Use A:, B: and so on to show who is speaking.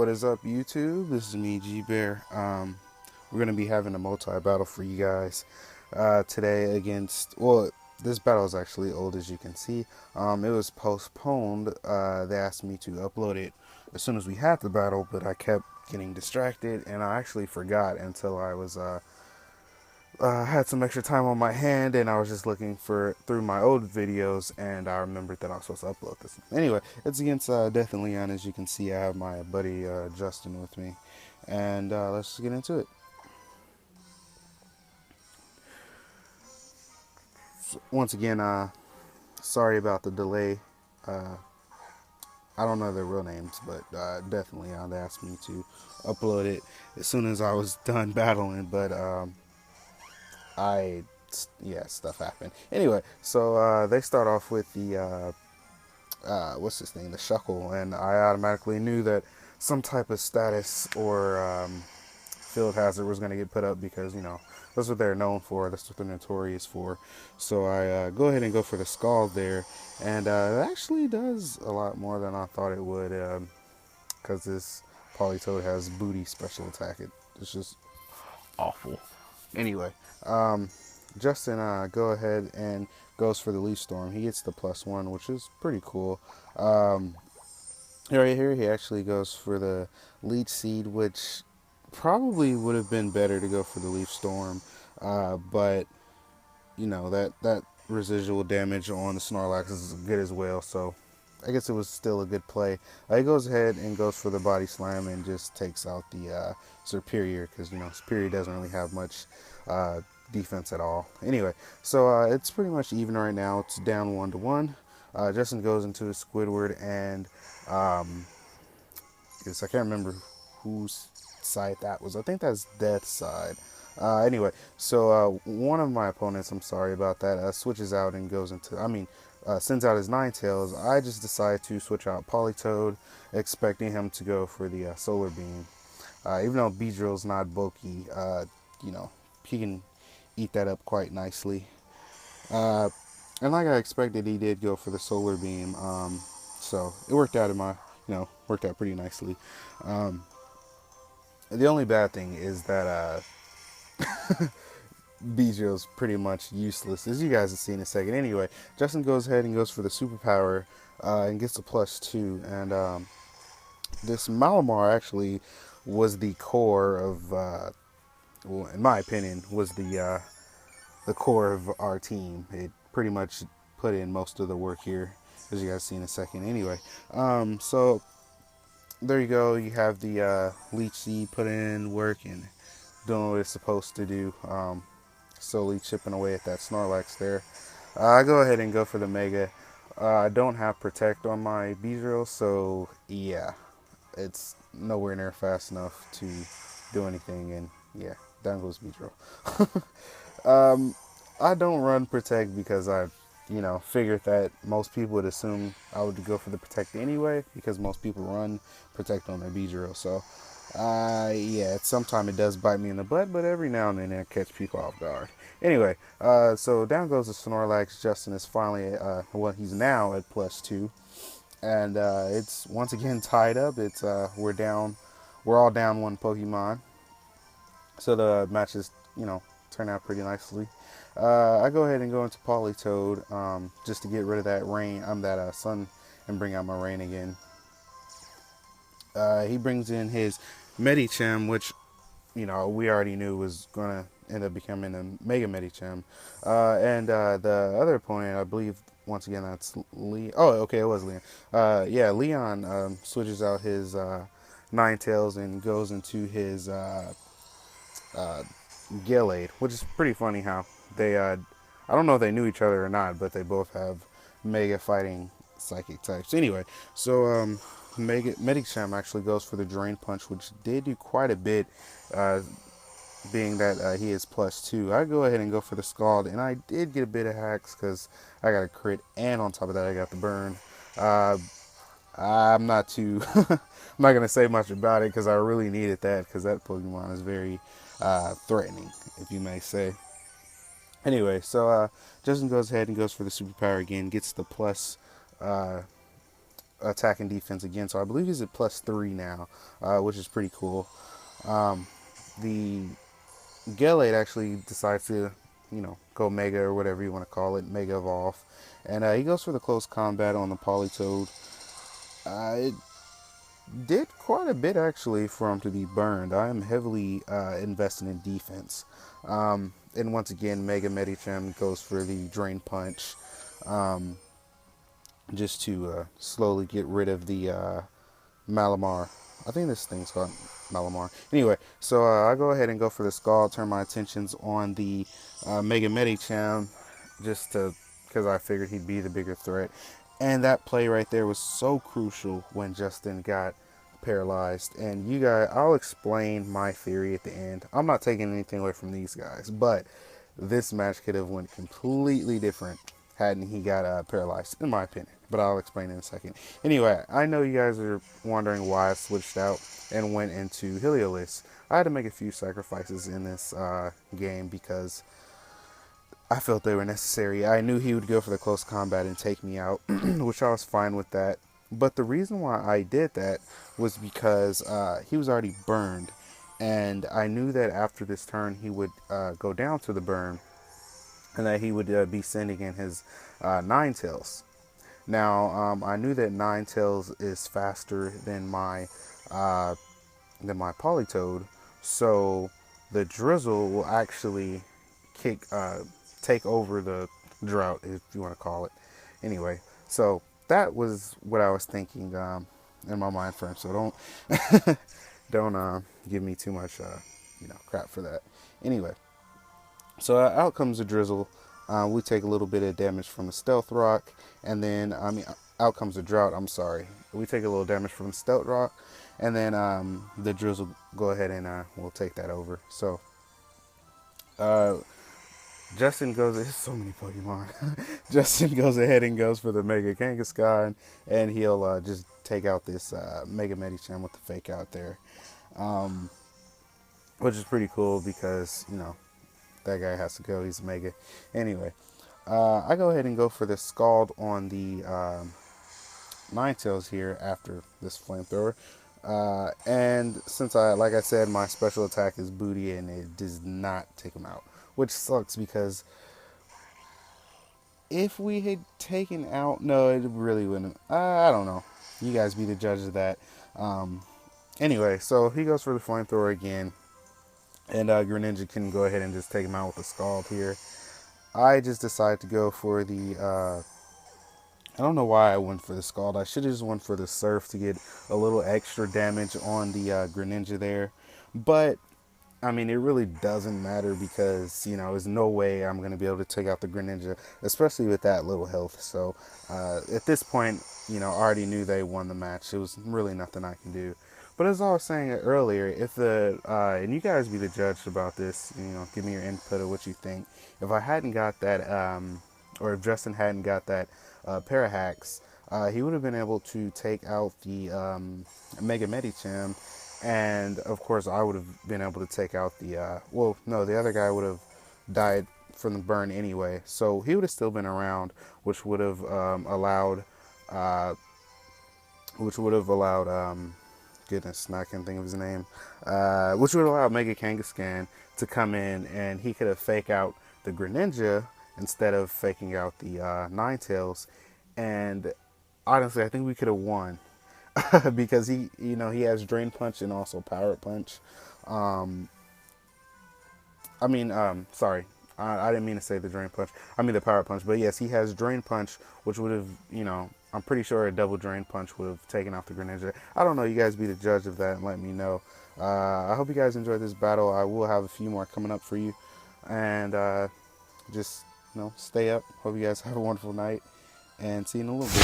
A: What is up, YouTube? This is me, G Bear. We're gonna be having a multi-battle for you guys today against. Well, this battle is actually old, as you can see. It was postponed. They asked me to upload it as soon as we had the battle, but I kept getting distracted, and I actually forgot until I was had some extra time on my hand, and I was just looking through my old videos, and I remembered that I was supposed to upload this. Anyway, it's against Death and Leon. As you can see, I have my buddy Justin with me, and let's get into it. So, once again, sorry about the delay. Uh, I don't know their real names, but Death and Leon, they asked me to upload it as soon as I was done battling, but I yeah, stuff happened. Anyway, so they start off with the what's this thing, the shuckle, and I automatically knew that some type of status or field hazard was going to get put up because that's what they're known for. That's what they're notorious for. So I go ahead and go for the scald there, and it actually does a lot more than I thought it would because this Polytoad has booty special attack. It's just awful. Anyway, Justin go ahead and goes for the Leaf Storm. He gets the +1, which is pretty cool. Right here, he actually goes for the Leech Seed, which probably would have been better to go for the Leaf Storm, but that residual damage on the Snorlax is good as well. So I guess it was still a good play. He goes ahead and goes for the Body Slam and just takes out the Superior because Superior doesn't really have much defense at all. Anyway, so it's pretty much even right now. It's down 1-1. Justin goes into his Squidward, and I can't remember whose side that was. I think that's Death's side. Anyway, so one of my opponents, I'm sorry about that, switches out and goes into, sends out his Ninetales. I just decide to switch out Polytoad, expecting him to go for the Solar Beam. Even though Beedrill's not bulky, he can eat that up quite nicely. And like I expected, he did go for the Solar Beam. So it worked out worked out pretty nicely. The only bad thing is that Beedrill's pretty much useless, as you guys will see in a second. Anyway, Justin goes ahead and goes for the Superpower and gets a +2. And this Malamar actually was the core of, well, in my opinion, was the core of our team. It pretty much put in most of the work here, as you guys see in a second. Anyway, so there you go. You have the Leech Seed put in work and doing what it's supposed to do, slowly chipping away at that Snorlax there. I go ahead and go for the Mega. I don't have Protect on my Beedrill, so yeah, it's nowhere near fast enough to do anything, and yeah, down goes Beedrill. I don't run Protect because I figured that most people would assume I would go for the Protect anyway, because most people run Protect on their Beedrill. So yeah, sometimes it does bite me in the butt, but every now and then I catch people off guard. Anyway, so down goes the Snorlax. Justin is finally, he's now at +2. And it's once again tied up. It's we're all down one Pokemon. So the matches, turn out pretty nicely. I go ahead and go into Polytoad just to get rid of that rain. That sun, and bring out my rain again. He brings in his Medicham, which we already knew was gonna end up becoming a Mega Medicham. And the other opponent, I believe, once again, that's Leon. Oh, okay, it was Leon. Yeah, Leon switches out his Ninetales and goes into his Gallade, which is pretty funny how they, I don't know if they knew each other or not, but they both have Mega Fighting Psychic types. Anyway, so Medicham actually goes for the Drain Punch, which did do quite a bit, being that he is +2. I go ahead and go for the Scald, and I did get a bit of hacks because I got a crit, and on top of that I got the burn. I'm not too I'm not gonna say much about it because I really needed that, because that Pokemon is very threatening, if you may say. Anyway, so Justin goes ahead and goes for the Superpower again, gets the attack and defense again. So I believe he's at +3 now, which is pretty cool. The Gelade actually decides to, go Mega or whatever you want to call it, Mega Evolve. And he goes for the close combat on the Politoed. It did quite a bit actually for him to be burned. I am heavily invested in defense. And once again, Mega Medicham goes for the Drain Punch, just to slowly get rid of the Malamar. I think this thing's called Malamar. Anyway, so I go ahead and go for the Scald, turn my attentions on the Mega Medicham, just because I figured he'd be the bigger threat. And that play right there was so crucial when Justin got paralyzed. And you guys, I'll explain my theory at the end. I'm not taking anything away from these guys, but this match could have went completely different hadn't he got paralyzed, in my opinion. But I'll explain in a second. Anyway, I know you guys are wondering why I switched out and went into Heliolisk. I had to make a few sacrifices in this game because I felt they were necessary. I knew he would go for the close combat and take me out, which I was fine with that. But the reason why I did that was because he was already burned. And I knew that after this turn he would go down to the burn, and that he would be sending in his Ninetales. Now, I knew that Ninetales is faster than my Politoed, so the Drizzle will actually take over the drought, if you want to call it. Anyway, so that was what I was thinking in my mind frame. So don't give me too much crap for that. Anyway, so out comes the Drizzle. We take a little bit of damage from the Stealth Rock, and then out comes the Drought. I'm sorry, we take a little damage from the Stealth Rock, and then the Drizzle go ahead and we'll take that over. So Justin goes. There's so many Pokemon. Justin goes ahead and goes for the Mega Kangaskhan, and he'll just take out this Mega Medicham with the fake out there, which is pretty cool because that guy has to go. He's a Mega. Anyway, I go ahead and go for the Scald on the Ninetales here after this Flamethrower. And since like I said, my special attack is Booty, and it does not take him out, which sucks because if we had taken out, no, it really wouldn't. I don't know. You guys be the judge of that. Anyway, so he goes for the Flamethrower again. And Greninja can go ahead and just take him out with the Scald here. I just decided to go for the... I don't know why I went for the Scald. I should have just went for the Surf to get a little extra damage on the Greninja there. But, I mean, it really doesn't matter because, there's no way I'm going to be able to take out the Greninja, especially with that little health. So, at this point, I already knew they won the match. It was really nothing I can do. But as I was saying earlier, if and you guys be the judge about this, give me your input of what you think. If I hadn't got that, or if Justin hadn't got that Parahax, he would have been able to take out the Mega Medicham, and of course I would have been able to take out the, the other guy would have died from the burn anyway, so he would have still been around, which would have allowed, goodness, I can't think of his name, which would allow Mega Kangaskhan to come in, and he could have faked out the Greninja instead of faking out the Ninetales. And honestly, I think we could have won because he has Drain Punch and also Power Punch. Sorry, I didn't mean to say the Drain Punch. I mean the Power Punch. But yes, he has Drain Punch, which would have, I'm pretty sure a double Drain Punch would have taken out the Greninja. I don't know. You guys be the judge of that and let me know. I hope you guys enjoyed this battle. I will have a few more coming up for you. And just, stay up. Hope you guys have a wonderful night. And see you in a little bit.